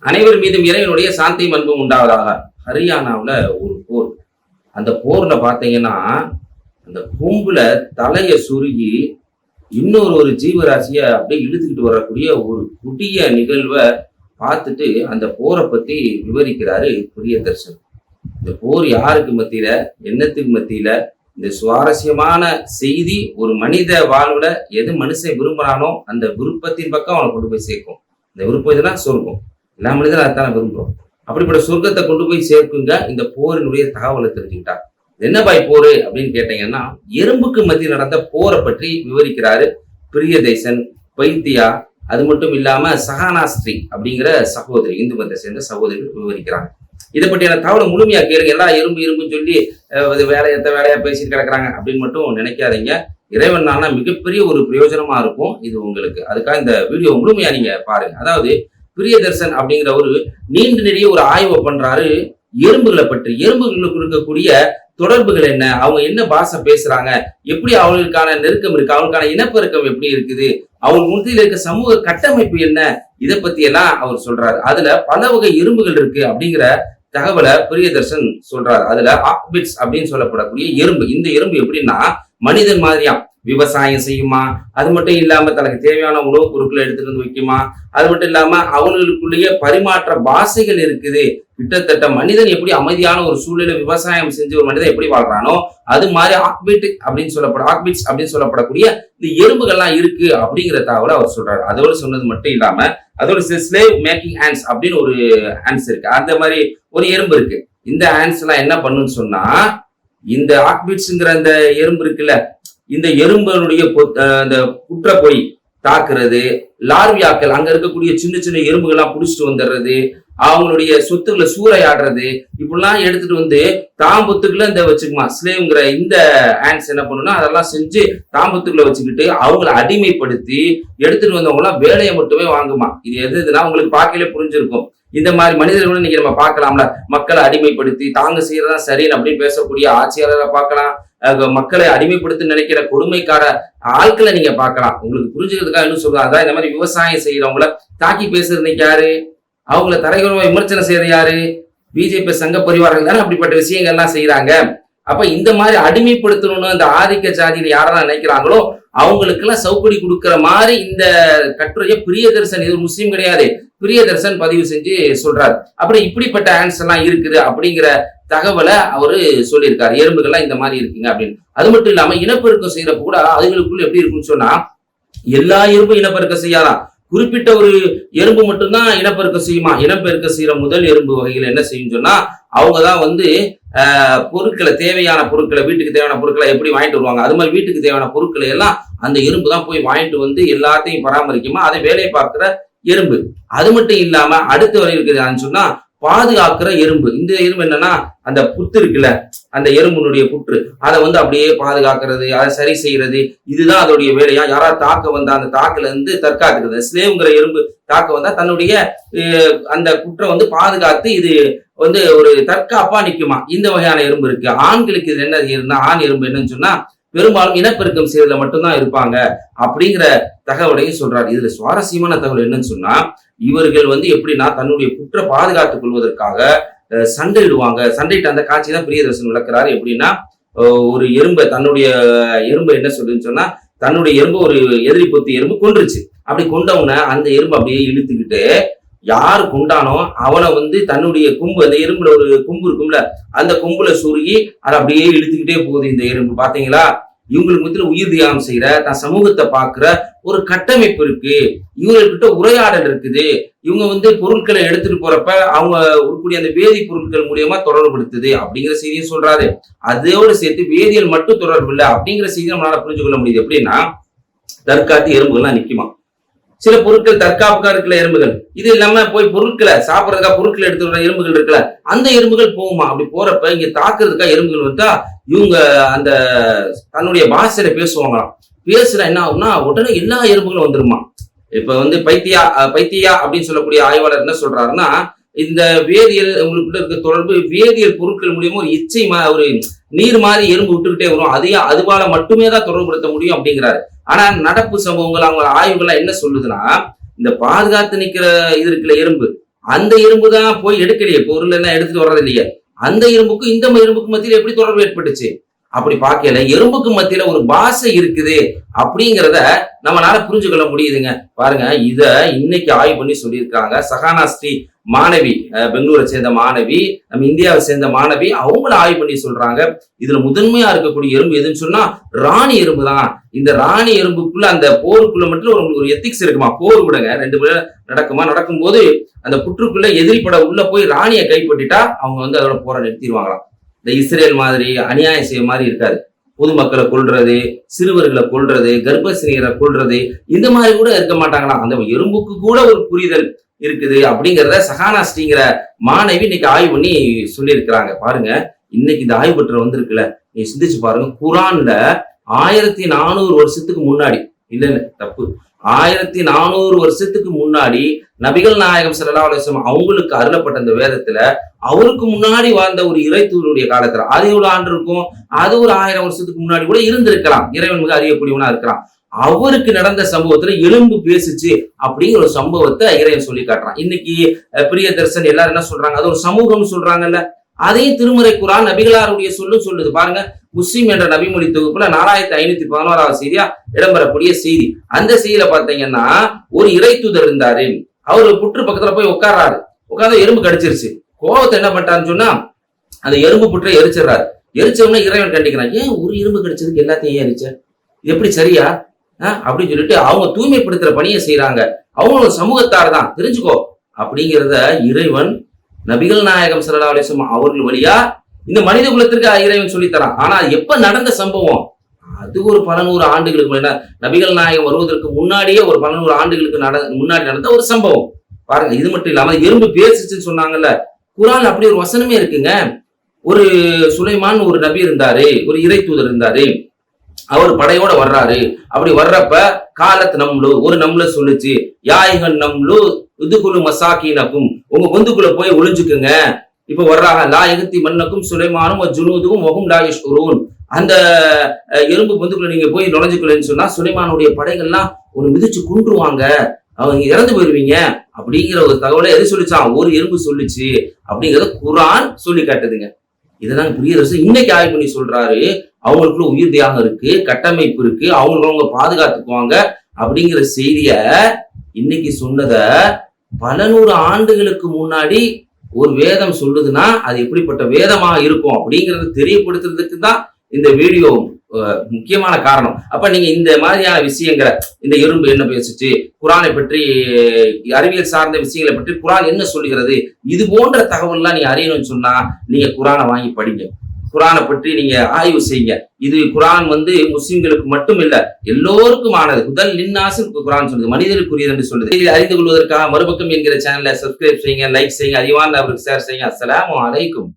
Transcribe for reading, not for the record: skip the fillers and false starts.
அனைவர் மீதும் இறைவனுடைய சாந்தியும் அன்பும் உண்டாவதாக. ஹரியானாவுல ஒரு போர். அந்த போர்ல பாத்தீங்கன்னா அந்த கொம்புல தலைய சுருகி இன்னொரு ஜீவராசிய அப்படியே இழுத்துக்கிட்டு வரக்கூடிய ஒரு புதிய நிகழ்வை பார்த்துட்டு அந்த போரை பத்தி விவரிக்கிறாரு பிரியதர்ஷன். இந்த போர் யாருக்கு மத்தியில, என்னத்துக்கு மத்தியில, இந்த சுவாரஸ்யமான செய்தி ஒரு மனித வாழ்வுல எது மனுஷன் விரும்புறானோ அந்த விருப்பத்தின் பக்கம் அவனை கொண்டு போய் சேர்க்கும். இந்த விருப்பம் இதுதான் சொர்க்கம். எல்லா மனிதனும் அதைத்தான் விரும்புறோம். அப்படிப்பட்ட சொர்க்கத்தை கொண்டு போய் சேர்க்குங்க இந்த போரினுடைய தகவலை தெரிஞ்சுக்கிட்டா. என்ன பாய் போரு அப்படின்னு கேட்டீங்கன்னா, எறும்புக்கு மத்தியில் நடந்த போரை பற்றி விவரிக்கிறாரு பிரியதேசன். பைத்தியா, அது மட்டும் இல்லாம சஹானாஸ்ரீ அப்படிங்கிற சகோதரி, இந்து மதத்தை சேர்ந்த சகோதரிகள் விவரிக்கிறாங்க. இதை பற்றியான தகவலை முழுமையா கேளுங்க. எல்லாம் எறும்புன்னு சொல்லி வேலையா பேசிட்டு கிடக்குறாங்க அப்படின்னு மட்டும் நினைக்காதீங்க. இறைவன் நானா மிகப்பெரிய ஒரு பிரயோஜனமா இருக்கும் இது உங்களுக்கு. அதுக்காக இந்த வீடியோ முழுமையா நீங்க பாருங்க. அதாவது பிரியதர்ஷன் அப்படிங்கிற ஒரு நீண்ட நெடிய ஒரு ஆய்வை பண்றாரு எறும்புகளை பற்றி. எறும்புகளுக்கு இருக்கக்கூடிய தொடர்புகள் என்ன, அவங்க என்ன பாஷை பேசுறாங்க, எப்படி அவங்களுக்கான நெருக்கம் இருக்கு, அவங்களுக்கான இனப்பெருக்கம் எப்படி இருக்குது, அவங்க முன்னிலையில் இருக்க சமூக கட்டமைப்பு என்ன, இதை பத்தி எல்லாம் அவர் சொல்றாரு. அதுல பல வகை எறும்புகள் இருக்கு அப்படிங்கிற தகவலை பிரியதர்ஷன் சொல்றாரு. அதுல ஆக்பிட்ஸ் அப்படின்னு சொல்லப்படக்கூடிய எறும்பு. இந்த எறும்பு எப்படின்னா மனிதன் மாதிரியா விவசாயம் செய்யுமா, அது மட்டும் இல்லாம தனக்கு தேவையான உணவுப் பொருட்களை எடுத்துட்டு வந்து வைக்குமா, அது மட்டும் இல்லாம அவங்களுக்குள்ளேயே பரிமாற்ற பாஷைகள் இருக்குது. கிட்டத்தட்ட மனிதன் எப்படி அமைதியான ஒரு சூழ்நிலை விவசாயம் செஞ்சு ஒரு மனிதன் எப்படி வாழ்றானோ அது மாதிரி ஆக்பிட்ஸ் அப்படின்னு சொல்லப்படக்கூடிய இந்த எறும்புகள்லாம் இருக்கு அப்படிங்கிற தகவலை அவர் சொல்றாரு. அதோட சொன்னது மட்டும் இல்லாம அதோட ஸ்லேவ் மேக்கிங் ஹேண்ட்ஸ் அப்படின்னு ஒரு ஹேண்ட்ஸ் இருக்கு. அந்த மாதிரி ஒரு எறும்பு இருக்கு. இந்த ஹேண்ட்ஸ் எல்லாம் என்ன பண்ணுன்னு சொன்னா, இந்த ஆக்பிட்ஸ்ங்கிற அந்த எறும்பு இருக்குல்ல, இந்த எறும்புடைய அந்த குற்ற போய் தாக்குறது, லார்வியாக்கள் அங்க இருக்கக்கூடிய சின்ன சின்ன எறும்புகள்லாம் புடிச்சிட்டு வந்துடுறது, அவங்களுடைய சொத்துக்களை சூறையாடுறது, இப்படிலாம் எடுத்துட்டு வந்து தாம்பத்துக்குள்ள இந்த வச்சுக்குமா ஸ்லேவ்ங்கிற இந்த ஹேண்ட்ஸ் என்ன பண்ணுன்னா அதெல்லாம் செஞ்சு தாம்பத்துக்குள்ள வச்சுக்கிட்டு அவங்களை அடிமைப்படுத்தி எடுத்துட்டு வந்தவங்க எல்லாம் வேலையை மட்டுமே வாங்குமா. இது எதுனா உங்களுக்கு பார்க்கலே புரிஞ்சிருக்கும். இந்த மாதிரி மனிதர்களும் இன்னைக்கு நம்ம பார்க்கலாம்ல, மக்களை அடிமைப்படுத்தி தாங்க செய்யறதா சரின்னு அப்படின்னு பேசக்கூடிய ஆட்சியாளரை பார்க்கலாம், மக்களை அடிமைப்படுத்தி நினைக்கிற கொடுமைக்கார ஆட்களை நீங்க பார்க்கலாம். உங்களுக்கு புரிஞ்சுக்கிறதுக்காக என்ன சொல்றாங்க, அதான் இந்த மாதிரி விவசாயம் செய்யறவங்கள தாக்கி பேசுறது யாரு, அவங்கள தரைகுறவா விமர்சனம் செய்யறது யாரு, பிஜேபி சங்க பரிவாரங்கள் தானே அப்படிப்பட்ட விஷயங்கள்லாம் செய்யறாங்க. அப்ப இந்த மாதிரி அடிமைப்படுத்தணும்னு இந்த ஆதிக்க ஜாதியில யாரெல்லாம் நினைக்கிறாங்களோ அவங்களுக்கு எல்லாம் சவுக்கடி கொடுக்கிற மாதிரி இந்த கட்டுரையை பிரியதர்ஷன், இது முஸ்லீம் கிடையாது, பிரியதர்ஷன் பதிவு செஞ்சு சொல்றாரு. அப்படி இப்படிப்பட்ட ஆன்சர் எல்லாம் இருக்குது அப்படிங்கிற தகவலை அவரு சொல்லியிருக்காரு. எறும்புகள்லாம் இந்த மாதிரி இருக்குங்க அப்படின்னு. அது மட்டும் இல்லாம இனப்பெருக்கம் செய்யறப்ப கூட அதுகளுக்குள்ள எப்படி இருக்குன்னு சொன்னா, எல்லா எறும்பும் இனப்பெருக்கம் செய்யாதான், குறிப்பிட்ட ஒரு எறும்பு மட்டும்தான் இனப்பெருக்கம் செய்யுமா. இனப்பெருக்கம் செய்யற முதல் எறும்பு வகைகள் என்ன செய்யும் சொன்னா, அவங்கதான் பொருட்களை, தேவையான பொருட்களை, வீட்டுக்கு தேவையான பொருட்களை எப்படி வாங்கிட்டு வருவாங்க, அது மாதிரி வீட்டுக்கு தேவையான பொருட்களை எல்லாம் அந்த எறும்பு தான் போய் வாங்கிட்டு வந்து எல்லாத்தையும் பராமரிக்குமா. அதை வேலையை பார்க்கிற எறும்பு. அது மட்டும் இல்லாம அடுத்த வரை இருக்குதுன்னு சொன்னா பாதுகாக்கிற எறும்பு. இந்த எறும்பு என்னன்னா அந்த புத்து இருக்குல்ல, அந்த எறும்புனுடைய புற்று, அதை அப்படியே பாதுகாக்கிறது, அதை சரி செய்யறது, இதுதான் அதோடைய வேலையா. யாராவது தாக்க வந்தா அந்த தாக்குல இருந்து தற்காத்துக்கிறது. ஸ்லேவ்ங்கிற எறும்பு தாக்க வந்தா தன்னுடைய அந்த குற்றை பாதுகாத்து இது ஒரு தற்காப்பா நிக்குமா. இந்த வகையான எறும்பு இருக்கு. ஆண்களுக்கு இது என்ன இருந்தா, ஆண் எறும்பு என்னன்னு சொன்னா பெரும்பாலும் இனப்பெருக்கம் செய்யறதுல மட்டும்தான் இருப்பாங்க அப்படிங்கிற தகவலையும் சொல்றாரு. இதுல சுவாரஸ்யமான தகவல் என்னன்னு சொன்னா, இவர்கள் எப்படின்னா தன்னுடைய குற்ற பாதுகாத்துக் கொள்வதற்காக சண்டையிடுவாங்க. சண்டையிட்டு அந்த காட்சி தான் பிரியதர்ஷன் விளக்குறாரு. எப்படின்னா, ஒரு தன்னுடைய எறும்பை என்ன சொல்லுன்னு சொன்னா, தன்னுடைய எறும்பு ஒரு எதிரி பொத்தி எறும்பு கொன்றுச்சு. அப்படி கொண்டவன அந்த எறும்பு அப்படியே இழுத்துக்கிட்டு யாரு கொண்டானோ அவனை தன்னுடைய கொம்பு, அந்த எறும்புல ஒரு கொம்பு இருக்கும்ல, அந்த கொம்புல சுருகி அதை அப்படியே இழுத்துக்கிட்டே போகுது இந்த எறும்பு. பாத்தீங்களா, இவங்களுக்கு மத்தியில உயிர் தியாகம் செய்யற, தன் சமூகத்தை பார்க்கிற ஒரு கட்டமைப்பு இருக்கு, இவங்ககிட்ட உரையாடல் இருக்குது. இவங்க பொருட்களை எடுத்துட்டு போறப்ப அவங்க இருக்கக்கூடிய அந்த வேதி பொருட்கள் மூலியமா தொடர்புபடுத்துது அப்படிங்கிற செய்தியும் சொல்றாரு. அதோடு சேர்த்து வேதியியல் மட்டும் தொடர்பு இல்லை அப்படிங்கிற செய்தி நம்மளால புரிஞ்சு கொள்ள முடியுது. எப்படின்னா, தற்காத்து எறும்புகள்லாம் நிக்குமா. சில பொருட்கள் தற்காப்புக்கா இருக்கிற எறும்புகள், இது இல்லாம போய் பொருட்களை சாப்பிடறதுக்கா பொருட்களை எடுத்து வர எறும்புகள் இருக்குல்ல, அந்த எறும்புகள் போகுமா. அப்படி போறப்ப இங்க தாக்குறதுக்கா எறும்புகள் வந்தா இவங்க அந்த தன்னுடைய பாஷையில பேசுவாங்களாம். பேசுற என்ன ஆகும்னா உடனே எல்லா எறும்புகளும் வந்துருமா. இப்ப பைத்தியா அப்படின்னு சொல்லக்கூடிய ஆய்வாளர் என்ன சொல்றாருன்னா, இந்த வேதியியல் உங்களுக்குள்ள இருக்க தொடர்பு வேதியியல் பொருட்கள் மூலியமா ஒரு இச்சை ஒரு நீர் மாதிரி எறும்பு விட்டுக்கிட்டே வரும், அதுவால மட்டுமே தான் தொடர்புபடுத்த முடியும் அப்படிங்கிறாரு. ஆனா நடப்பு சம்பவங்கள் அவங்க ஆய்வுகள்லாம் என்ன சொல்லுதுன்னா, இந்த பாதுகாத்து நிக்கிற இது இருக்குல்ல எறும்பு, அந்த எறும்பு தான் போய் எடுக்கலையே, பொருள் எல்லாம் எடுத்துட்டு வர்றது இல்லையே. அந்த எறும்புக்கும் இந்த எறும்புக்கு மத்தியில எப்படி தொடர்பு ஏற்பட்டுச்சு? அப்படி பார்க்கல, எறும்புக்கு மத்தியில ஒரு பாஷை இருக்குது அப்படிங்கிறத நம்மளால புரிஞ்சுக்கொள்ள முடியுதுங்க. பாருங்க, இத இன்னைக்கு ஆய்வு பண்ணி சொல்லியிருக்காங்க. சஹானா ஸ்ரீ மாணவி, பெங்களூரை சேர்ந்த மாணவி, நம்ம இந்தியாவை சேர்ந்த மாணவி, அவங்கள ஆய்வு பண்ணி சொல்றாங்க. இதுல முதன்மையா இருக்கக்கூடிய எறும்பு எதுன்னு சொன்னா ராணி எறும்பு தான். இந்த ராணி எறும்புக்குள்ள அந்த போருக்குள்ள மட்டும் ஒரு எத்திக்ஸ் இருக்குமா, போர் விடுங்க, 2 பேரும் நடக்குமா, நடக்கும்போது அந்த புற்றுக்குள்ள எதிரி பட உள்ள போய் ராணியை கைப்பற்றிட்டா அவங்க அதோட போரை நிறுத்திடுவாங்களாம். இந்த இஸ்ரேல் மாதிரி அநியாயம் செய்ய மாதிரி இருக்காது. பொதுமக்களை கொல்றது, சிறுவர்களை கொல்றது, கர்ப்பசினியரை கொல்றது, இந்த மாதிரி கூட இருக்க மாட்டாங்களாம். அந்த எறும்புக்கு கூட ஒரு புரிதல் இருக்குது அப்படிங்கிறத சஹானா ஸ்ரீங்கிற மாணவி இன்னைக்கு ஆய்வு பண்ணி சொல்லியிருக்கிறாங்க. பாருங்க, இன்னைக்கு இந்த ஆய்வு பற்ற வந்திருக்குல்ல, நீ சிந்திச்சு பாருங்க. குரான்ல 1400 வருஷத்துக்கு முன்னாடி, இல்ல தப்பு, 1400 வருஷத்துக்கு முன்னாடி நபிகள் நாயகம் ஸல்லல்லாஹு அலைஹி வஸல்லம் அவங்களுக்கு அருளப்பட்ட அந்த வேதத்துல அவருக்கு முன்னாடி வாழ்ந்த ஒரு இறைத்தூதருடைய காலத்துல, அது எவ்வளவு ஆண்டு இருக்கும், அது ஒரு 1000 வருஷத்துக்கு முன்னாடி கூட இருந்திருக்கலாம். இறைவன் மிக அறியக்கூடியவனா இருக்கிறான். அவருக்கு நடந்த சம்பவத்துல எலும்பு பேசுச்சு அப்படிங்கிற ஒரு சம்பவத்தை இறைவன் சொல்லி காட்டுறான். இன்னைக்கு பிரிய தர்சன் எல்லாரும் என்ன சொல்றாங்க, அது ஒரு சமூகம் சொல்றாங்கல்ல, அதையும் திருமறை குரான் நபிகளாருடைய சொல்லுது. பாருங்க, முஸ்லிம் என்ற நபிமொழி தொகுப்புல 4511வது செய்தியா இடம்பெறக்கூடிய செய்தி. அந்த செய்தியில பாத்தீங்கன்னா, ஒரு இறைத்தூதர் இருந்தாரு. அவரு புற்று பக்கத்துல போய் உட்கார்றாரு. உட்கார்ந்து எறும்பு கடிச்சிருச்சு. கோபத்தை என்ன பண்ணிட்டாருன்னு சொன்னா அந்த எறும்பு புற்றை எரிச்சிடறாரு. எரிச்சவன இறைவன் கண்டிக்கிறான், ஏன் ஒரு எறும்பு கடிச்சதுக்கு எல்லாத்தையும் ஏன் எரிச்ச, இது எப்படி சரியா அப்படின்னு சொல்லிட்டு அவங்க தூய்மைப்படுத்துற பணியை செய்யறாங்க. அவங்களோட சமூகத்தார் தான், தெரிஞ்சுக்கோ அப்படிங்கிறத இறைவன் நபிகள் நாயகம் ஸல்லல்லாஹு அலைஹி வஸல்லம் அவர்கள் வழியா இந்த மனித குலத்திற்கு இறைவன் சொல்லித்தரான். ஆனா எப்ப நடந்த சம்பவம், அது ஒரு 100 ஆண்டுகளுக்கு முன்னாடி, நபிகள் நாயகம் வருவதற்கு முன்னாடியே ஒரு 100 ஆண்டுகளுக்கு முன்னாடி நடந்த ஒரு சம்பவம். பாருங்க, இது மட்டும் இல்லாம எறும்பு பேசிச்சுன்னு சொன்னாங்கல்ல, குரான் அப்படி ஒரு வசனமே இருக்குங்க. ஒரு சுலைமான் ஒரு நபி இருந்தாரு, ஒரு இறை தூதர் இருந்தாரு. அவர் படையோட வர்றாரு. அப்படி வர்றப்ப காலத் நம்லு, ஒரு நம்ல சொல்லுச்சு, யாய்கன் நம்லு இதுகுழு மசாக்கினக்கும், உங்க பொந்துக்குள்ள போய் ஒளிஞ்சுக்குங்க. இப்ப வர்றாங்க, லா எகத்தி மன்னக்கும் சுலைமானும் ஜுனூதுக்கும் வகும் லா யஷ்உரூன், அந்த எறும்பு பொந்துக்குள்ள நீங்க போய் நுழைஞ்சுக்கலன்னு சொன்னா சுலைமானுடைய படைகள்லாம் ஒரு மிதிச்சு குன்றுவாங்க, அவங்க இறந்து போயிருவீங்க அப்படிங்கிற ஒரு தகவலை எது சொல்லிச்சான், ஒரு எறும்பு சொல்லிச்சு அப்படிங்கிறத குரான் சொல்லி காட்டுதுங்க. இதுதான் பிரியதர்சன் இன்னைக்கு ஆய்வு பண்ணி சொல்றாரு. அவங்களுக்குள்ள உயிர் தியாகம் இருக்கு, கட்டமைப்பு இருக்கு, அவங்க பாதுகாத்துக்குவாங்க அப்படிங்கிற செய்திய இன்னைக்கு சொன்னத 100 ஆண்டுகளுக்கு முன்னாடி ஒரு வேதம் சொல்லுதுன்னா அது எப்படிப்பட்ட வேதமா இருக்கும் அப்படிங்கறத தெரியப்படுத்துறதுக்கு தான் இந்த வீடியோ முக்கியமான காரணம். அப்ப நீங்க இந்த மாதிரியான விஷயங்களை, இந்த எறும்பு என்ன பேசுச்சு, குரானை பற்றி, அறிவியல் சார்ந்த விஷயங்களை பற்றி குரான் என்ன சொல்லுகிறது, இது போன்ற தகவல்லாம் நீங்க அறியணும்னு சொன்னா நீங்க குரானை வாங்கி படிங்க. குரானை பற்றி நீங்க ஆய்வு செய்யுங்க. இது குரான் முஸ்லிம்களுக்கு மட்டும் இல்ல, எல்லோருக்கும் ஆனது. முதல் லின்னாசு குரான் சொல்லுது, மனிதருக்குரியது என்று சொல்லுது. இதை அறிந்து கொள்வதற்காக மறுபக்கம் என்கிற சேனலை சப்ஸ்கிரைப் செய்யுங்க, லைக் செய்யுங்க, அதிகமான ஷேர் செய்யுங்க. அஸ்ஸலாமு அலைக்கும்.